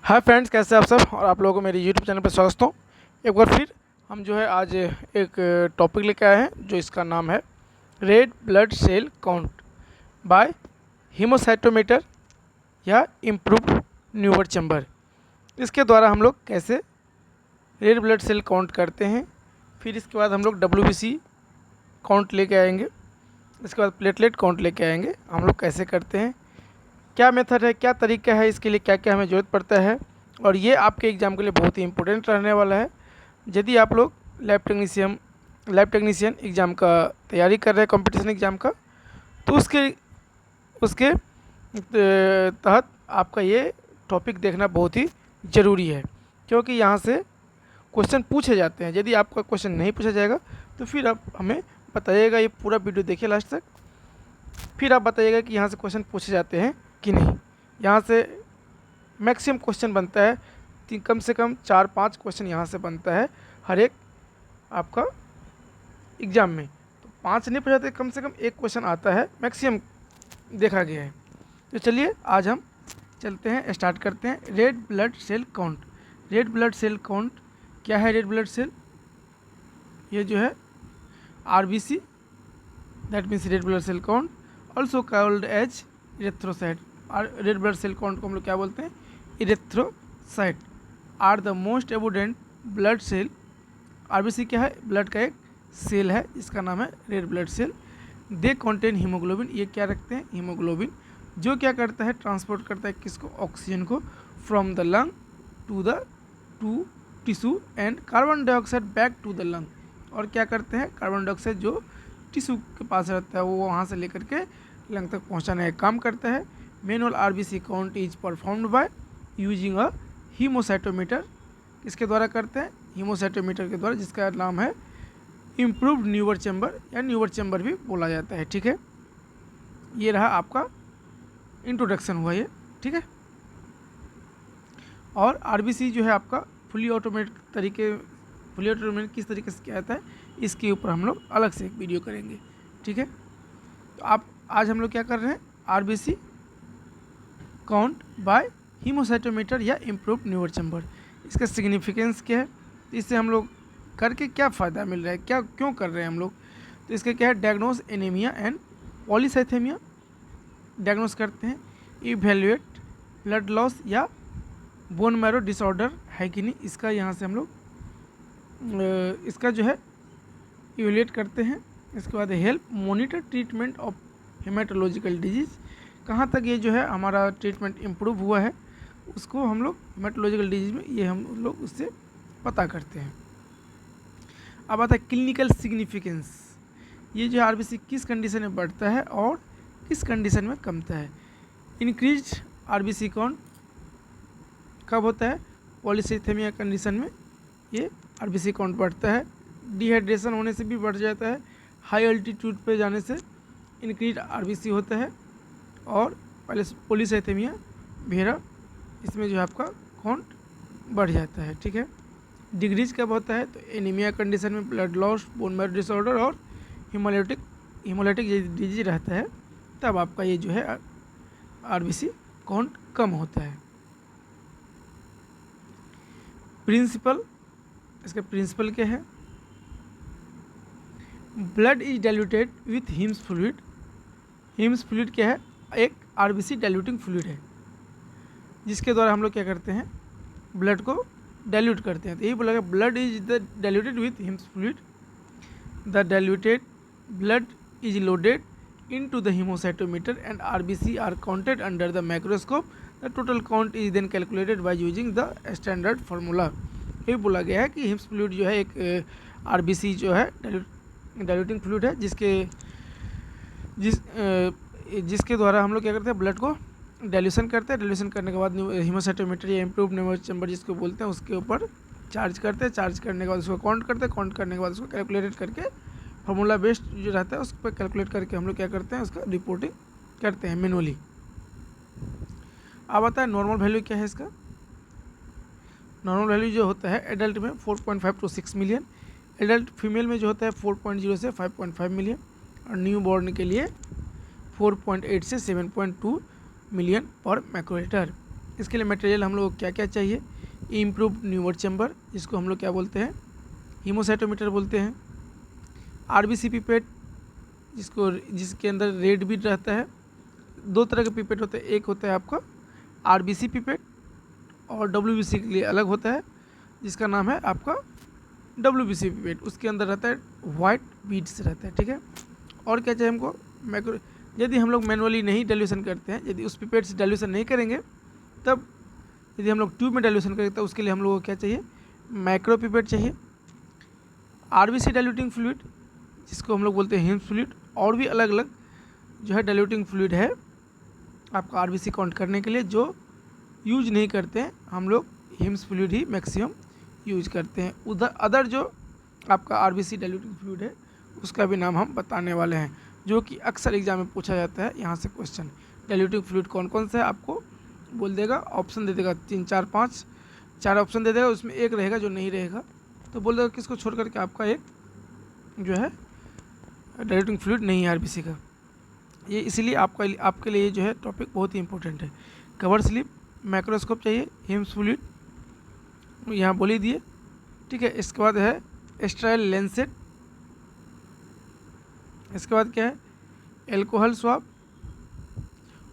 Hi friends, कैसे हैं आप सब। और आप लोगों को मेरे यूट्यूब चैनल पर स्वागत हो। एक बार फिर हम जो है आज एक टॉपिक लेके आए हैं जो इसका नाम है red blood cell count by hemocytometer या इम्प्रूव्ड न्यूवर चैम्बर। इसके द्वारा हम लोग कैसे रेड ब्लड सेल काउंट करते हैं, फिर इसके बाद हम लोग WBC काउंट लेके आएंगे, इसके बाद प्लेटलेट काउंट लेके आएंगे। हम लोग कैसे करते हैं, क्या मेथड है, क्या तरीका है, इसके लिए क्या क्या हमें ज़रूरत पड़ता है। और ये आपके एग्ज़ाम के लिए बहुत ही इंपॉर्टेंट रहने वाला है। यदि आप लोग लैब टेक्नीशियन एग्ज़ाम का तैयारी कर रहे हैं, कंपटीशन एग्ज़ाम का, तो उसके तहत आपका ये टॉपिक देखना बहुत ही ज़रूरी है, क्योंकि यहाँ से क्वेश्चन पूछे जाते हैं। यदि आपका क्वेश्चन नहीं पूछा जाएगा तो फिर आप हमें बताइएगा। ये पूरा वीडियो देखिए लास्ट तक, फिर आप बताइएगा कि यहाँ से क्वेश्चन पूछे जाते हैं कि नहीं। यहाँ से मैक्सिमम क्वेश्चन बनता है, कम से कम 4-5 क्वेश्चन यहाँ से बनता है हर एक आपका एग्ज़ाम में। तो 5 नहीं पूछाते, कम से कम एक क्वेश्चन आता है, मैक्सिमम देखा गया है। तो चलिए आज हम चलते हैं, स्टार्ट करते हैं। Red blood cell count. Red blood cell count क्या है? रेड ब्लड सेल ये जो है RBC, that means red blood cell count, also called as erythrocyte. Red blood cell count को हम लोग क्या बोलते हैं? Erythrocyte are the most abundant blood cell. RBC क्या है? ब्लड का एक सेल है, इसका नाम है red blood cell. They contain hemoglobin. ये क्या रखते हैं? हीमोग्लोबिन, जो क्या करता है? ट्रांसपोर्ट करता है किसको? ऑक्सीजन को, from the lung to tissue and carbon dioxide back to the lung. और क्या करते हैं? कार्बन डाइऑक्साइड जो टिश्यू के पास रहता है वो वहाँ से लेकर के लंग तक पहुँचाने का काम करता है। Manual RBC count is performed by using a haemocytometer. किसके द्वारा करते हैं? हीमोसाइटोमीटर के द्वारा, जिसका नाम है इम्प्रूव्ड न्यूवर चैम्बर या न्यूवर चैम्बर भी बोला जाता है। ठीक है, ये रहा आपका इंट्रोडक्शन हुआ ये। ठीक है, और RBC जो है आपका फुली ऑटोमेटिक किस तरीके से किया जाता है, इसके ऊपर हम लोग अलग से एक वीडियो करेंगे। ठीक है, तो आज हम लोग क्या कर रहे हैं? RBC काउंट बाय हीमोसाइटोमीटर या इम्प्रूव्ड न्यूवर चैम्बर। इसका सिग्निफिकेंस क्या है? इससे हम लोग करके क्या फ़ायदा मिल रहा है, क्या क्यों कर रहे हैं हम लोग? तो इसका क्या है? Diagnose anaemia and polycythaemia diagnose करते हैं। इवेल्युएट ब्लड लॉस या बोन मैरो डिसऑर्डर है कि नहीं, इसका यहाँ से हम लोग इसका जो है इवेल्युएट करते हैं। इसके बाद help monitor treatment of haematological disease. कहाँ तक ये जो है हमारा ट्रीटमेंट इम्प्रूव हुआ है, उसको हम लोग हेमाटोलॉजिकल डिजीज़ में ये हम लोग उससे पता करते हैं। अब आता है क्लिनिकल सिग्निफिकेंस। ये जो RBC किस कंडीशन में बढ़ता है और किस कंडीशन में कमता है। इंक्रीज RBC काउंट कब होता है? पॉलीसाइथेमिया कंडीशन में ये RBC काउंट बढ़ता है। डिहाइड्रेशन होने से भी बढ़ जाता है। हाई अल्टीट्यूड पे जाने से इंक्रीज RBC होता है। और पॉलीसाइथेमिया भेरा, इसमें जो है आपका काउंट बढ़ जाता है। ठीक है, डिग्रीज कब होता है? तो एनीमिया कंडीशन में, blood loss, bone marrow disorder और हीमोलाइटिक डिजीज रहता है, तब आपका ये जो है RBC काउंट कम होता है। प्रिंसिपल, इसका प्रिंसिपल क्या है? Blood is diluted with Hayem's fluid. Hayem's fluid क्या है? एक RBC डाइल्यूटिंग फ्लूइड है, जिसके द्वारा हम लोग क्या करते हैं? ब्लड को डाइल्यूट करते हैं। तो यही बोला गया, blood is the diluted with Hayem's fluid. The diluted blood is loaded into the hemocytometer and RBC are counted under the microscope. The total count is then calculated by using the standard formula. ये बोला गया है कि hymns fluid जो है एक RBC जो है डाइल्यूटिंग फ्लूइड है, जिसके द्वारा हम लोग क्या करते हैं? ब्लड को डाइल्यूशन करते हैं। डाइल्यूशन करने के बाद हीमोसाइटोमीटर या इम्प्रूव्ड न्यूवर चैम्बर जिसको बोलते हैं, उसके ऊपर चार्ज करते हैं। चार्ज करने के बाद उसको काउंट करते हैं। काउंट करने के बाद उसको कैलकुलेट करके फार्मूला बेस्ड जो रहता है उस पर कैलकुलेट करके हम लोग क्या करते हैं? उसका रिपोर्टिंग करते हैं मैनुअली। अब आता है नॉर्मल वैल्यू क्या है इसका? नॉर्मल वैल्यू जो होता है एडल्ट में 4.5 to 6 मिलियन, एडल्ट फीमेल में जो होता है 4.0 से 5.5 मिलियन, और न्यू बॉर्न के लिए 4.8 से 7.2 मिलियन पर माइक्रोलीटर। इसके लिए मटेरियल हम लोग को क्या क्या चाहिए, इम्प्रूव्ड न्यूमर चैम्बर जिसको हम लोग क्या बोलते हैं, हीमोसाइटोमीटर बोलते हैं, आरबीसी पिपेट जिसके अंदर रेड बीड रहता है। दो तरह के पिपेट होते हैं, एक होता है आपका आरबीसी पिपेट और डब्ल्यूबीसी के लिए अलग होता है जिसका नाम है आपका डब्ल्यूबीसी पिपेट, उसके अंदर रहता है वाइट बीड्स रहता है, ठीक है। और क्या चाहिए हमको, मैक्रो, यदि हम लोग मैनुअली नहीं डाइल्यूशन करते हैं, यदि उस पिपेट से डाइल्यूशन नहीं करेंगे, तब यदि हम लोग ट्यूब में डाइल्यूशन करेंगे तो उसके लिए हम लोगों को क्या चाहिए, मैक्रो पिपेट चाहिए। आरबीसी डाइल्यूटिंग फ्लूइड जिसको हम लोग बोलते हैं हिम्स फ्लूइड, और भी अलग अलग जो है डाइल्यूटिंग फ्लूइड है आपका आरबीसी काउंट करने के लिए, जो यूज नहीं करते हैं हम लोग हिम्स फ्लूइड ही मैक्सिमम यूज करते हैं। उधर अदर जो आपका आरबीसी डाइल्यूटिंग फ्लूइड है उसका भी नाम हम बताने वाले हैं, जो कि अक्सर एग्जाम में पूछा जाता है। यहाँ से क्वेश्चन डाइल्यूटिंग फ्लूइड कौन कौन सा है आपको बोल देगा, ऑप्शन दे देगा 3 4 5 4 ऑप्शन दे देगा, उसमें एक रहेगा जो नहीं रहेगा, तो बोल देगा किसको छोड़ करके आपका एक जो है डाइल्यूटिंग फ्लूइड नहीं है आरबीसी का। ये इसलिए आपके लिए जो है टॉपिक बहुत ही इंपॉर्टेंट है। कवर स्लिप, माइक्रोस्कोप चाहिए, हिम्स फ्लूइड यहाँ बोल ही दिए, ठीक है। इसके बाद है स्टेराइल लेंसेट, इसके बाद क्या है, एल्कोहल स्वाब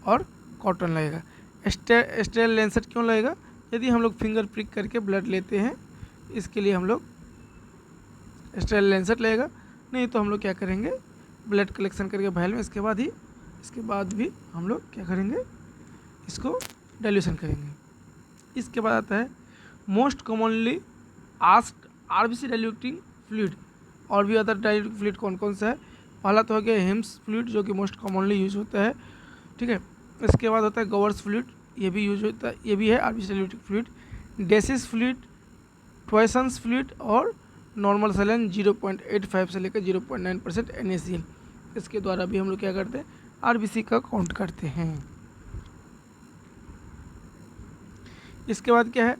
और कॉटन लगेगा। स्टेराइल लेंसेट क्यों लगेगा, यदि हम लोग फिंगर प्रिक करके ब्लड लेते हैं इसके लिए हम लोग स्टेराइल लेंसेट लगेगा, नहीं तो हम लोग क्या करेंगे, ब्लड कलेक्शन करके वायल में, इसके बाद भी हम लोग क्या करेंगे, इसको डाइल्यूशन करेंगे। इसके बाद आता है most commonly asked RBC diluting fluid, और भी अदर डाइल्यूटिंग फ्लूइड कौन कौन सा है। पहला तो हो गया हिम्स फ्लूइड जो कि मोस्ट कॉमनली यूज होता है, ठीक है। इसके बाद होता है गवर्स फ्लूइड, ये भी यूज होता है, ये भी है RBC diluting fluid. Dacie's fluid, Toisson's fluid और नॉर्मल सेलेन 0.85 से लेकर 0.9% NaCl, इसके द्वारा भी हम लोग क्या करते हैं, आरबीसी का काउंट करते हैं। इसके बाद क्या है,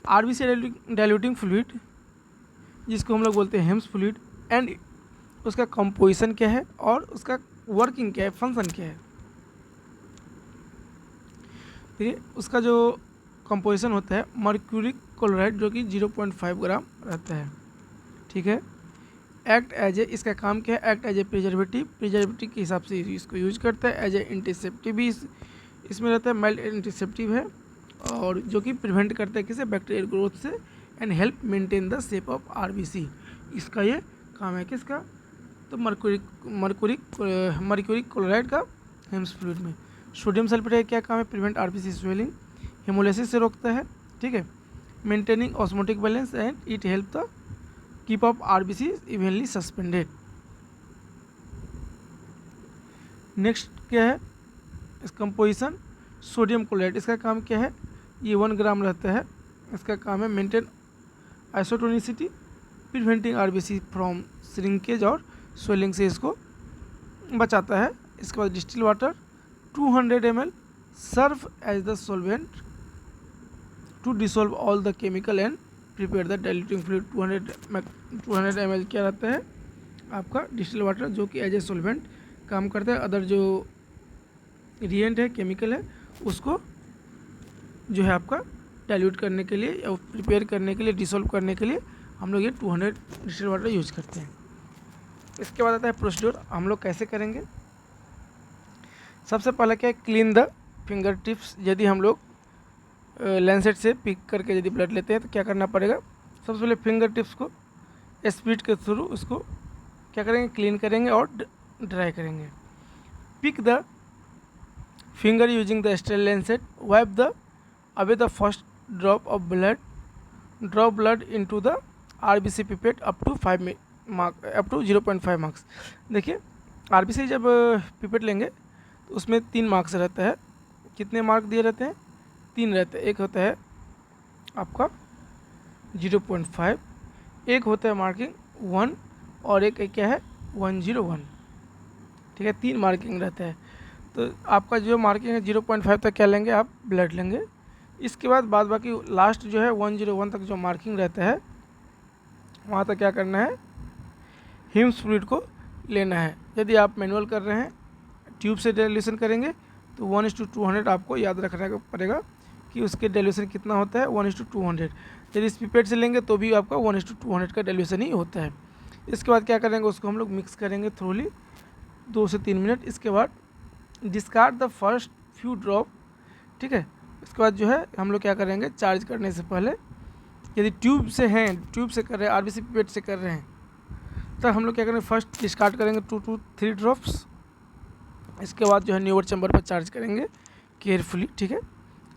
आरबीसी डाइल्यूटिंग फ्लूइड जिसको हम लोग बोलते हैं हेम्स फ्लूइड, एंड उसका कंपोजिशन क्या है और उसका वर्किंग क्या है, फंक्शन क्या है। ठीक है, उसका जो कंपोजिशन होता है मर्क्यूरिक क्लोराइड जो कि 0.5 ग्राम रहता है, ठीक है। एक्ट एज ए, इसका काम क्या है, एक्ट एज ए प्रिजर्वेटिव के हिसाब से इसको यूज करता है। एज ए एंटीसेप्टिव भी इसमें रहता है, माइल्ड एंटीसेप्टिव है, और जो कि प्रिवेंट करता है किसे, बैक्टीरियल ग्रोथ से, and help maintain the shape of RBC, इसका ये काम है किसका, तो मर्क्यूरिक क्लोराइड का हेम्स फ्लूइड में। सोडियम सल्फेट का क्या काम है, प्रिवेंट आरबीसी स्वेलिंग, हेमोलाइसिस से रोकता है, ठीक है। Maintaining osmotic balance and it help the keep up RBC evenly suspended. Next क्या है, इस कंपोजिशन सोडियम क्लोराइड, इसका काम क्या है, ये 1 ग्राम रहता है, इसका काम है maintain isotonicity, preventing RBC from shrinkage और स्वेलिंग से इसको बचाता है। इसके बाद distil water 200 ml serve as the solvent to dissolve all the chemical and prepare the diluting fluid. 200 ml क्या रहता है आपका डिस्टिल वाटर, जो कि एज ए सॉल्वेंट काम करता है। अदर जो रिएंट है, केमिकल है, उसको जो है आपका डाइल्यूट करने के लिए या प्रिपेयर करने के लिए, डिसॉल्व करने के लिए हम लोग ये 200 डिस्टिल वाटर यूज करते हैं। इसके बाद आता है प्रोसीड्यूर, हम लोग कैसे करेंगे। सबसे पहले क्या है, क्लीन द फिंगर टिप्स। यदि हम लोग लैंसेट से पिक करके यदि ब्लड लेते हैं तो क्या करना पड़ेगा, सबसे पहले फिंगर टिप्स को स्पीड के थ्रू उसको क्या करेंगे, क्लीन करेंगे और ड्राई करेंगे। Pick the finger using the sterile lancet, wipe the away the first drop of blood, drop blood into the RBC pipette up to 0.5 marks. देखिए आरबीसी जब पिपेट लेंगे तो उसमें 3 मार्क्स रहता है। कितने मार्क दिए रहते हैं, 3 रहते हैं। एक होता है आपका 0.5, एक होता है मार्किंग 1 और एक क्या है 101, ठीक है। 3 मार्किंग रहता है। तो आपका जो मार्किंग है 0.5 तक क्या लेंगे आप, ब्लड लेंगे। इसके बाद बाकी लास्ट जो है 101 तक जो मार्किंग रहता है वहाँ तक क्या करना है, हिम्स फ्लूइड को लेना है। यदि आप मैनुअल कर रहे हैं, ट्यूब से डाइल्यूशन करेंगे तो 1:200 आपको याद रखना पड़ेगा कि उसके डेल्यूशन कितना होता है, 1:200। यदि इस पिपेट से लेंगे तो भी आपका 1:200 का डेल्यूशन ही होता है। इसके बाद क्या करेंगे, उसको हम लोग मिक्स करेंगे थ्रोली 2 से 3 मिनट। इसके बाद discard the first few drop, ठीक है। इसके बाद जो है हम लोग क्या करेंगे, चार्ज करने से पहले यदि ट्यूब से हैं, ट्यूब से कर रहे हैं, आरबीसी पिपेट से कर रहे हैं, तो हम लोग क्या करेंगे, फर्स्ट डिस्कार्ड करेंगे 2 to 3 ड्रॉप्स। इसके बाद जो है न्यूअर चैम्बर पर चार्ज करेंगे केयरफुली, ठीक है।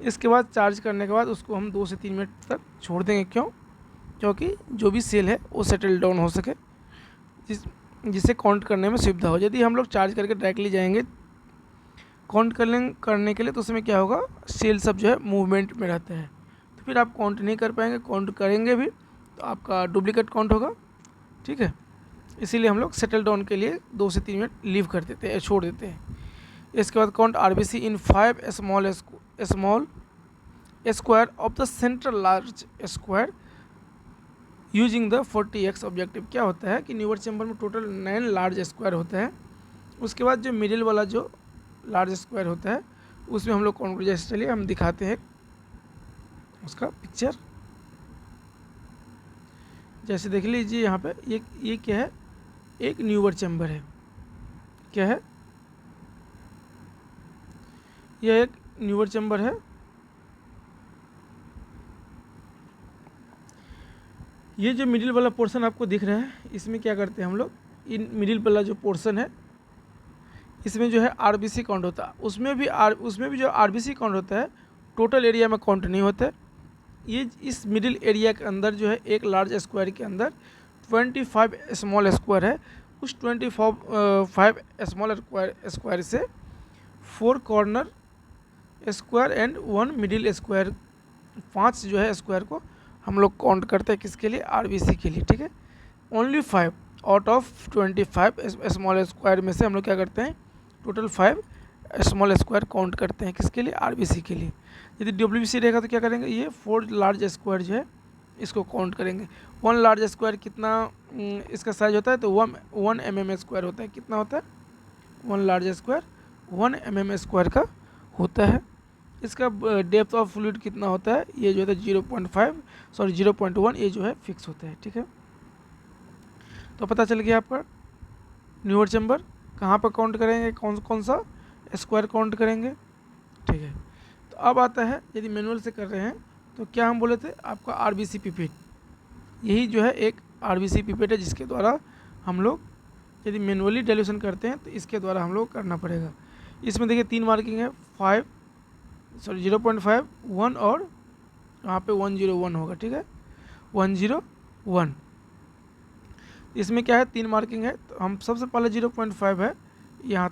इसके बाद चार्ज करने के बाद उसको हम 2 से 3 मिनट तक छोड़ देंगे। क्यों? क्योंकि जो भी सेल है वो सेटल डाउन हो सके, जिसे काउंट करने में सुविधा हो। यदि हम लोग चार्ज करके डायरेक्टली जाएंगे काउंट करने के लिए, तो उसमें क्या होगा, सेल सब जो है मूवमेंट में रहता है, तो फिर आप काउंट नहीं कर पाएंगे। काउंट करेंगे भी तो आपका डुप्लीकेट काउंट होगा, ठीक है। इसीलिए हम लोग सेटल डाउन के लिए 2 से 3 मिनट लीव कर देते हैं, छोड़ देते हैं। इसके बाद count RBC in 5 small square of the central large square using the 40x objective. क्या होता है कि न्यूअर चैम्बर में टोटल 9 लार्ज स्क्वायर होता है। उसके बाद जो मिडिल वाला जो लार्ज स्क्वायर होता है उसमें हम लोग काउंट, जैसे चलिए हम दिखाते हैं उसका पिक्चर। जैसे देख लीजिए यहाँ पे ये क्या है, एक न्यूअर चैम्बर है। क्या है? यह एक न्यूअर चैम्बर है। ये जो मिडिल वाला पोर्शन आपको दिख रहा है, इसमें क्या करते हैं हम लोग, इन मिडिल वाला जो पोर्शन है इसमें जो है आरबीसी काउंट होता है। उसमें भी जो आरबीसी काउंट होता है टोटल एरिया में काउंट नहीं होता है। ये इस मिडिल एरिया के अंदर जो है एक लार्ज स्क्वायर के अंदर 25 स्मॉल स्क्वायर है। उस 25 स्मॉल स्क्वायर से 4 corner square and 1 middle square, 5 जो है स्क्वायर को हम लोग काउंट करते हैं किसके लिए, आरबीसी के लिए, ठीक है। Only 5 out of 25 small square में से हम लोग क्या करते हैं, टोटल 5 स्मॉल स्क्वायर काउंट करते हैं किसके लिए, आरबीसी के लिए। यदि डब्ल्यूबीसी रहेगा तो क्या करेंगे, ये 4 लार्ज स्क्वायर जो है इसको काउंट करेंगे। 1 लार्ज स्क्वायर कितना इसका साइज होता है, तो 1 mm स्क्वायर होता है। कितना होता है? 1 लार्ज स्क्वायर 1 mm स्क्वायर का होता है। इसका डेप्थ ऑफ फ्लूइड कितना होता है, ये जो है 0.1 ये जो है फिक्स होता है, ठीक है। तो पता चल गया आपका न्यूअर चैम्बर कहाँ पर काउंट करेंगे, कौन सा स्क्वायर काउंट करेंगे, ठीक है। तो अब आता है यदि मैनुअल से कर रहे हैं तो क्या हम बोले थे आपका आरबीसी पिपेट। यही जो है एक आरबीसी पिपेट है जिसके द्वारा हम लोग यदि मैनुअली डाइल्यूशन करते हैं तो इसके द्वारा हम लोग करना पड़ेगा। इसमें देखिए 3 मार्किंग है, 0.5, 1 और यहाँ पे 101 होगा, ठीक है, 101। इसमें क्या है 3 मार्किंग है, तो हम सबसे पहले 0.5 है यहाँ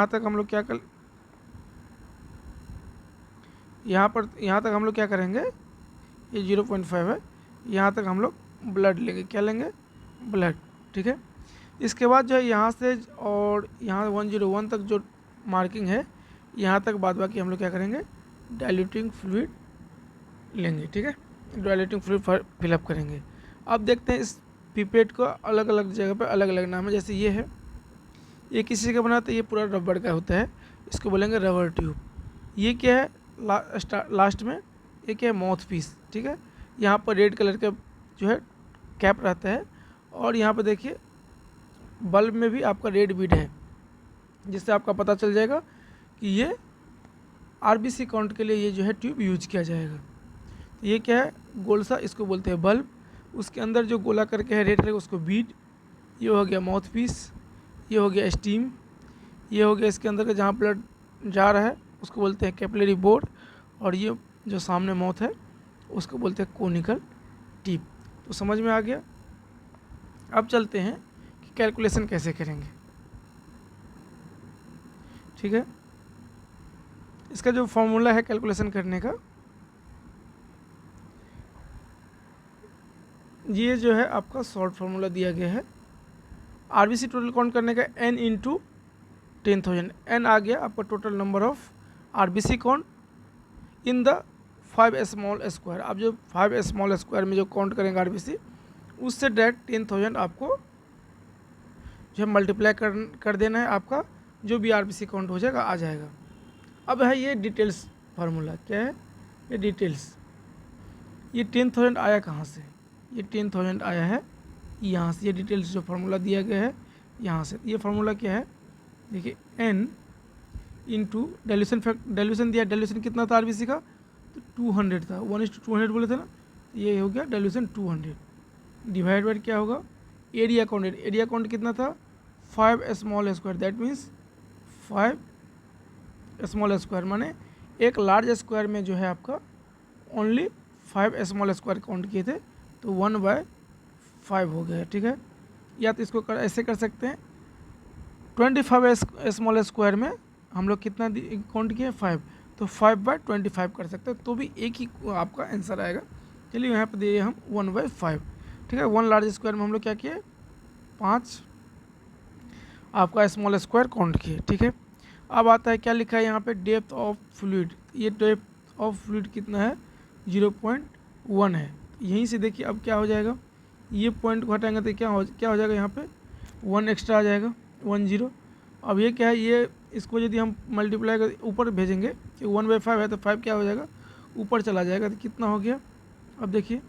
तक हम लोग क्या कर, यहाँ तक हम लोग क्या करेंगे, ये 0.5 है, यहाँ तक हम लोग ब्लड लेंगे। क्या लेंगे? ब्लड, ठीक है। इसके बाद जो है यहाँ से और यहाँ 101 तक जो मार्किंग है यहाँ तक बाद बाकी हम लोग क्या करेंगे, डाइल्यूटिंग फ्लूइड लेंगे, ठीक है। डाइल्यूटिंग फ्लूइड फिलअप करेंगे। अब देखते हैं इस पिपेट को अलग अलग जगह पर अलग अलग नाम है। जैसे ये है, ये किसी का बना तो ये पूरा रबड़ का होता है, इसको बोलेंगे रबर ट्यूब। ये क्या है लास्ट में, ये क्या है, माउथ पीस, ठीक है। यहाँ पर रेड कलर का जो है कैप रहता है और यहाँ पर देखिए बल्ब में भी आपका रेड बीड है, जिससे आपका पता चल जाएगा कि ये आरबीसी काउंट के लिए ये जो है ट्यूब यूज किया जाएगा। तो ये क्या है, गोल सा, इसको बोलते हैं बल्ब। उसके अंदर जो गोला करके है रेड कलर उसको बीड। ये हो गया माउथ पीस, ये हो गया स्टीम, ये हो गया इसके अंदर का जहाँ ब्लड जा रहा है उसको बोलते हैं कैपिलरी बोर्ड, और ये जो सामने माउथ है उसको बोलते हैं कोनिकल टिप। तो समझ में आ गया। अब चलते हैं कि कैलकुलेशन कैसे करेंगे, ठीक है। इसका जो फॉर्मूला है कैलकुलेशन करने का, ये जो है आपका शॉर्ट फार्मूला दिया गया है। आरबीसी टोटल काउंट करने का n इंटू 10,000, n आ गया आपका total number of RBC count in the 5 small square. आप जो 5 स्मॉल स्क्वायर में जो काउंट करेंगे आरबीसी, उससे डायरेक्ट 10,000 आपको जो है मल्टीप्लाई कर देना है। आपका जो भी आरबीसी काउंट हो जाएगा आ जाएगा। अब है ये डिटेल्स फार्मूला, क्या है ये डिटेल्स। ये 10,000 आया कहाँ से, ये 10,000 आया है यहाँ से, ये डिटेल्स जो फार्मूला दिया गया है यहाँ से। ये फार्मूला क्या है, देखिए n into dilution fact, dilution दिया, डाइल्यूशन कितना था आरबीसी का, तो 200 था, 1:200 बोले थे ना, तो ये हो गया डाइल्यूशन 200 डिवाइड बाय क्या होगा, एरिया काउंट। एरिया काउंट कितना था 5 small square, that means 5 small square, माने एक लार्ज स्क्वायर में जो है आपका ओनली 5 स्मॉल स्क्वायर काउंट किए थे, तो 1/5 हो गया, ठीक है। या तो इसको ऐसे कर सकते हैं, 25 स्मॉल स्क्वायर में हम लोग कितना काउंट किए 5, तो 5/25 कर सकते हैं, तो भी एक ही आपका आंसर आएगा। चलिए यहाँ पे दिए हम 1/5, ठीक है। 1 लार्ज स्क्वायर में हम लोग क्या किए 5 आपका स्मॉल स्क्वायर काउंट किए, ठीक है। अब आता है क्या लिखा है यहाँ पे, डेप्थ ऑफ फ्लूइड। ये डेप्थ ऑफ फ्लूइड कितना है 0.1 है। यहीं से देखिए अब क्या हो जाएगा, ये पॉइंट को हटाएंगे तो क्या हो जाएगा, यहाँ पे 1 एक्स्ट्रा आ जाएगा, 10। अब ये क्या है, ये इसको यदि हम मल्टीप्लाई कर ऊपर भेजेंगे, कि 1/5 है तो 5 क्या हो जाएगा ऊपर चला जाएगा, तो कितना हो गया, अब देखिए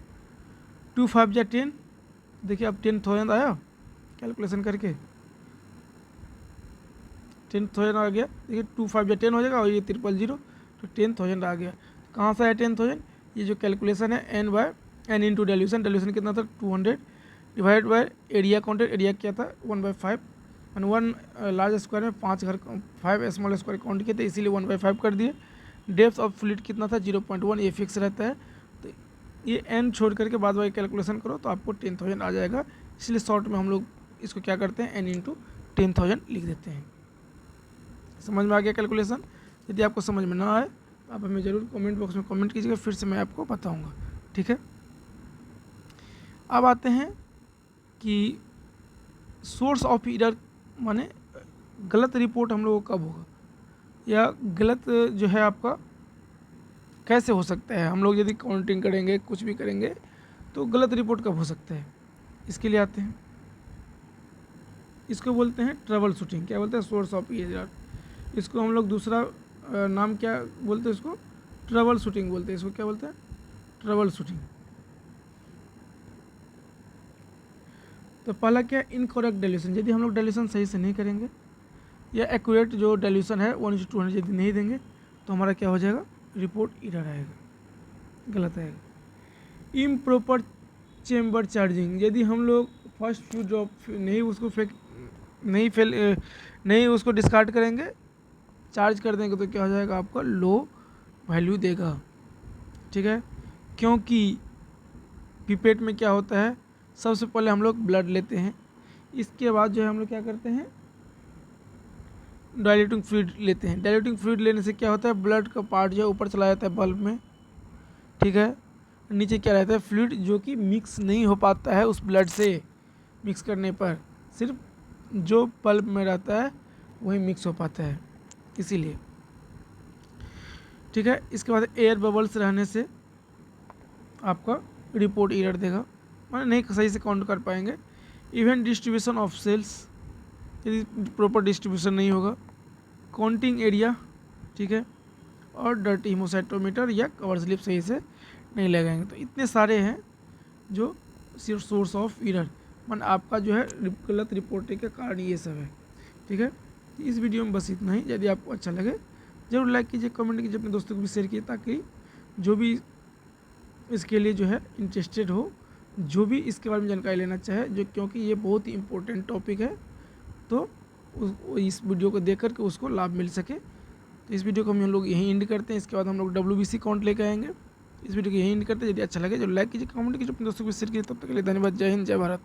2 5 या 10, देखिए अब 10,000 आया कैलकुलेशन करके, 10,000 आ गया। देखिए 2 5 या 10 हो जाएगा, और ये 000, तो 10,000 आ गया। कहाँ से है 10,000, ये जो कैलकुलेशन है n इंटू डाइल्यूशन, डाइल्यूशन कितना था 200 divide by area counted, area क्या था 1/5, और 1 लार्ज स्क्वायर में 5 स्मॉल स्क्वायर काउंट किए थे, इसीलिए 1/5 कर दिए। डेप्थ ऑफ फ्लूइड कितना था 0.1, ये फिक्स रहता है, तो ये n छोड़ करके बाद वाली कैलकुलेशन करो तो आपको 10,000 आ जाएगा। इसलिए शॉर्ट में हम लोग इसको क्या करते हैं, n इंटू 10,000 लिख देते हैं। समझ में आ गया कैलकुलेशन। यदि आपको समझ में ना आए तो आप हमें ज़रूर कमेंट बॉक्स में कमेंट कीजिएगा, फिर से मैं आपको बताऊंगा, ठीक है। अब आते हैं कि सोर्स ऑफ एरर, माने गलत रिपोर्ट हम लोगों को कब होगा, या गलत जो है आपका कैसे हो सकता है। हम लोग यदि काउंटिंग करेंगे, कुछ भी करेंगे, तो गलत रिपोर्ट कब हो सकता है, इसके लिए आते हैं। इसको बोलते हैं ट्रबल शूटिंग। क्या बोलते हैं, सोर्स ऑफ एरर। इसको हम लोग दूसरा नाम क्या बोलते हैं, इसको ट्रबल शूटिंग बोलते हैं। इसको क्या बोलते हैं, ट्रबल शूटिंग। तो पहला क्या, इनकरेक्ट डाइल्यूशन। यदि हम लोग डाइल्यूशन सही से नहीं करेंगे, या एक्यूरेट जो डाइल्यूशन है 1:200 यदि नहीं देंगे, तो हमारा क्या हो जाएगा, रिपोर्ट एरर आएगा, गलत आएगा। Improper chamber charging. यदि हम लोग फर्स्ट फ्यू ड्रॉप नहीं उसको नहीं उसको डिस्कार्ड करेंगे, चार्ज कर देंगे, तो क्या हो जाएगा, आपका लो वैल्यू देगा, ठीक है। क्योंकि पिपेट में क्या होता है, सबसे पहले हम लोग ब्लड लेते हैं, इसके बाद जो है हम लोग क्या करते हैं, डाइल्यूटिंग फ्लूइड लेते हैं। डाइल्यूटिंग फ्लूइड लेने से क्या होता है, ब्लड का पार्ट जो है ऊपर चला जाता है बल्ब में, ठीक है। नीचे क्या रहता है, फ्लूइड जो कि मिक्स नहीं हो पाता है उस ब्लड से, मिक्स करने पर सिर्फ जो बल्ब में रहता है वही मिक्स हो पाता है, इसीलिए, ठीक है। इसके बाद एयर बबल्स रहने से आपका रिपोर्ट एरर देगा, माने नहीं सही से काउंट कर पाएंगे। इवन डिस्ट्रीब्यूशन ऑफ सेल्स, यदि प्रॉपर डिस्ट्रीब्यूशन नहीं होगा। काउंटिंग एरिया, ठीक है, और डर्टी हीमोसाइटोमीटर या कवर स्लिप सही से नहीं लगाएंगे। तो इतने सारे हैं जो सिर्फ सोर्स ऑफ एरर, मन आपका जो है गलत रिपोर्टिंग के कारण ये सब है, ठीक है। इस वीडियो में बस इतना ही। यदि आपको अच्छा लगे ज़रूर लाइक कीजिए, कमेंट कीजिए, अपने दोस्तों को भी शेयर कीजिए, ताकि जो भी इसके लिए जो है इंटरेस्टेड हो, जो भी इसके बारे में जानकारी लेना चाहे, जो क्योंकि ये बहुत ही इम्पोर्टेंट टॉपिक है, तो इस वीडियो को देख कर के उसको लाभ मिल सके। तो इस वीडियो को हम लोग यहीं एंड करते हैं। इसके बाद हम लोग WBC काउंट लेकर आएंगे। इस वीडियो को यहीं एंड करते हैं। यदि अच्छा लगे जो लाइक कीजिए, कमेंट कीजिए, अपने दोस्तों को शेयर कीजिए। तब तक के लिए धन्यवाद। जय हिंद, जय भारत।